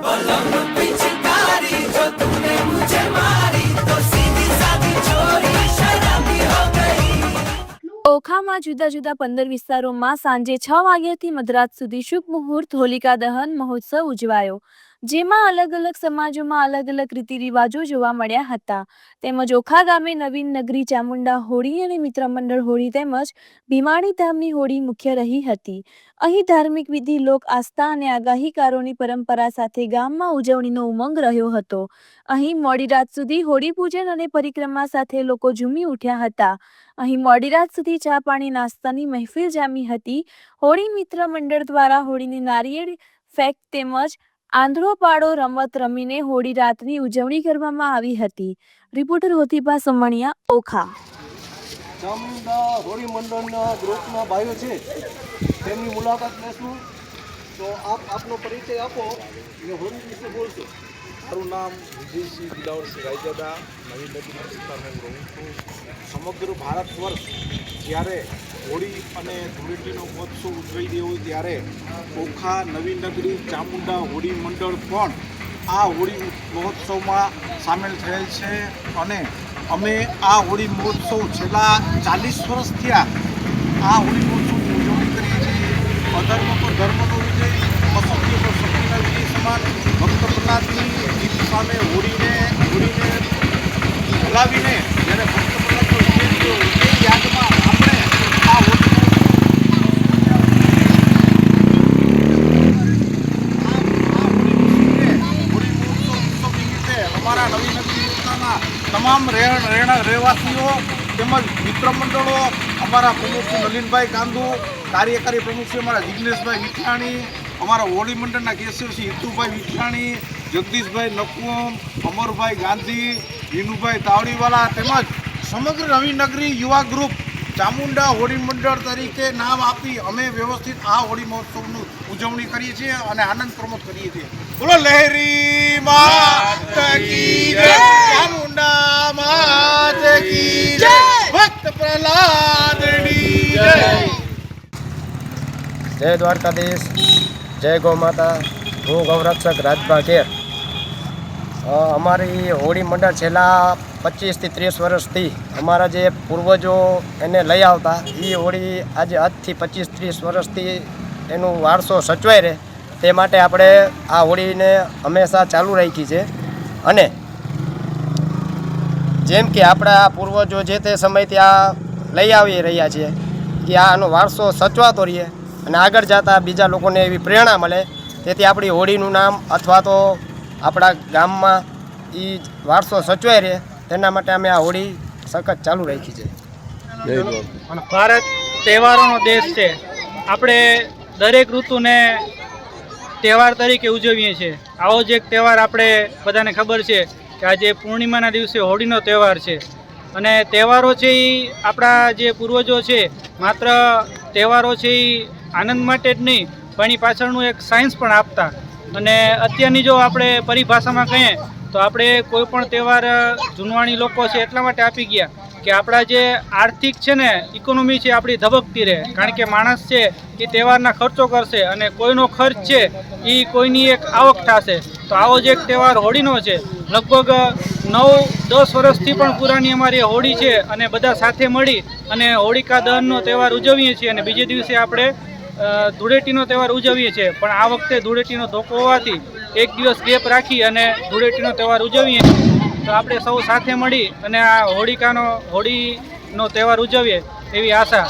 बलम पिचकारी जो तूने मुझे मारी तो सीधी सादी चोरी शराबी हो गई। ઓખામાં જુદા જુદા 15 વિસ્તારોમાં સાંજે 6 વાગ્યાથી મધરાત સુધી શુભ મુહૂર્ત હોલિકા દહન મહોત્સવ ઉજવાયો, જેમાં અલગ અલગ સમાજોમાં અલગ અલગ રીતિ રિવાજો જોવા મળ્યા હતા. તેમજ ઓખા ગામે નવીન નગરી ચામુંડા હોળી અને મિત્ર મંડળ હોળી તેમજ ભીમાણી ધામની હોળી મુખ્ય રહી હતી. અહીં ધાર્મિક વિધિ, લોક આસ્થા અને આગાહીકારોની પરંપરા સાથે ગામમાં ઉજવણીનો ઉમંગ રહ્યો હતો. અહીં મોડી રાત સુધી હોળી પૂજન અને પરિક્રમા સાથે લોકો ઝૂમી ઉઠ્યા હતા. અહીં મોડી રાત સુધી ચા પાણી નાસ્તાની મહેફિલ જામી હતી. હોળી મિત્ર મંડળ દ્વારા હોળીની નારિયેળ ફેંક તેમજ આંધળો પાડો રમત રમીને હોળી રાતની ઉજવણી કરવામાં આવી હતી. રિપોર્ટર હોતીબા સમણિયા, ઓખા. ચામુંડા હોળી મંડળના ગ્રુપના ભાઈઓ છે, તેમની મુલાકાત લેશું. તો આપનો પરિચય આપો અને હોળી વિશે બોલશો. મારું નામ વિજયસિંહ દિલાવરસિંહ રાયજાદા, નવી નગરીના વિસ્તારમાં હું રહું છું. સમગ્ર ભારત વર્ષ જ્યારે હોળી અને ધૂળેટીનો મહોત્સવ ઉજવાઈ રહ્યો હોય ત્યારે ઓખા નવી નગરી ચામુંડા હોળી મંડળ પણ આ હોળી મહોત્સવમાં સામેલ થયેલ છે. અને અમે આ હોળી મહોત્સવ છેલ્લા 40 વર્ષ થયા આ હોળી મહોત્સવની ઉજવણી કરીએ છીએ. અધર્મ પર ધર્મનો વિજય, અસત્ય પર સત્યના વિજય સમાન ભક્ત પ્રહલાદની જીત સામે હોળીને હલાવીને જ્યારે ભક્ત પ્રહલાદનો વિજય થયો એ યાદમાં આપણે આ હોળી મહોત્સવ નિમિત્તે અમારા નવી નગરી વિસ્તારના તમામ રહેવાસીઓ તેમજ મિત્ર મંડળો, અમારા પ્રમુખ નલિનભાઈ કાંદુ, કાર્યકારી પ્રમુખ છે અમારા જિગ્નેશભાઈ વિઠાણી, અમારા હોળી મંડળના કેશિયર છે હિતુભાઈ વિઠાણી, જગદીશભાઈ નકુમ, અમરભાઈ ગાંધી, વિનુભાઈ તાવડીવાલા તેમજ સમગ્ર નવી નગરી યુવા ગ્રુપ ચામુંડા હોળી મંડળ તરીકે નામ આપી અમે વ્યવસ્થિત આ હોળી મહોત્સવની ઉજવણી કરીએ છીએ અને આનંદ પ્રમોદ કરીએ છીએ. બોલો લહેરી માત કી જય, ચામુંડા માત કી જય, ભક્ત પ્રહલાદની જય. જય દ્વારકાધીશ, જય ગૌ માતા. હું ગૌરક્ષક રાજભા ખેર. અમારી હોળી મંડળ છેલ્લા 25 થી 30 વર્ષથી અમારા જે પૂર્વજો એને લઈ આવતા એ હોળી આજે આજથી 25-30 વર્ષથી એનું વારસો સચવાઈ રહે તે માટે આપણે આ હોળીને હંમેશા ચાલુ રાખી છે. અને જેમ કે આપણા પૂર્વજો જે તે સમયથી આ લઈ આવી રહ્યા છે કે આનો વારસો સચવાતો રહે અને આગળ જતાં બીજા લોકોને એવી પ્રેરણા મળે, તેથી આપણી હોળીનું નામ અથવા તો આપણા ગામમાં એ વારસો સચવાઈ રહે તેના માટે અમે આ હોળી સખત ચાલુ રાખી છે. ભારત તહેવારોનો દેશ છે. આપણે દરેક ઋતુને તહેવાર તરીકે ઉજવીએ છીએ. આવો જ એક તહેવાર આપણે બધાને ખબર છે કે આજે પૂર્ણિમાના દિવસે હોળીનો તહેવાર છે. અને તહેવારો છે એ આપણા જે પૂર્વજો છે માત્ર તહેવારો છે એ આનંદ માટે જ નહીં પણ એની પાછળનું એક સાયન્સ પણ આપતા. અને અત્યારની જો આપણે પરિભાષામાં કહીએ તો આપણે કોઈ પણ તહેવાર જૂનવાણી લોકો છે એટલા માટે આપી ગયા કે આપણા જે આર્થિક છે ને ઇકોનોમી છે આપણી ધબકતી રહે. કારણ કે માણસ છે એ તહેવારના ખર્ચો કરશે અને કોઈનો ખર્ચ છે એ કોઈની એક આવક થશે. તો આવો જ એક તહેવાર હોળીનો છે. લગભગ 9-10 વર્ષથી પણ પુરાની અમારી હોળી છે અને બધા સાથે મળી અને હોળિકા દહનનો તહેવાર ઉજવીએ છીએ. અને બીજે દિવસે આપણે ધૂળેટીનો તહેવાર ઉજવીએ છીએ. પણ આ વખતે ધૂળેટીનો ધોકો હોવાથી એક દિવસ ગેપ રાખી અને ધૂળેટીનો તહેવાર ઉજવીએ છીએ. તો આપણે સૌ સાથે મળી અને આ હોળીનો તહેવાર ઉજવીએ એવી આશા.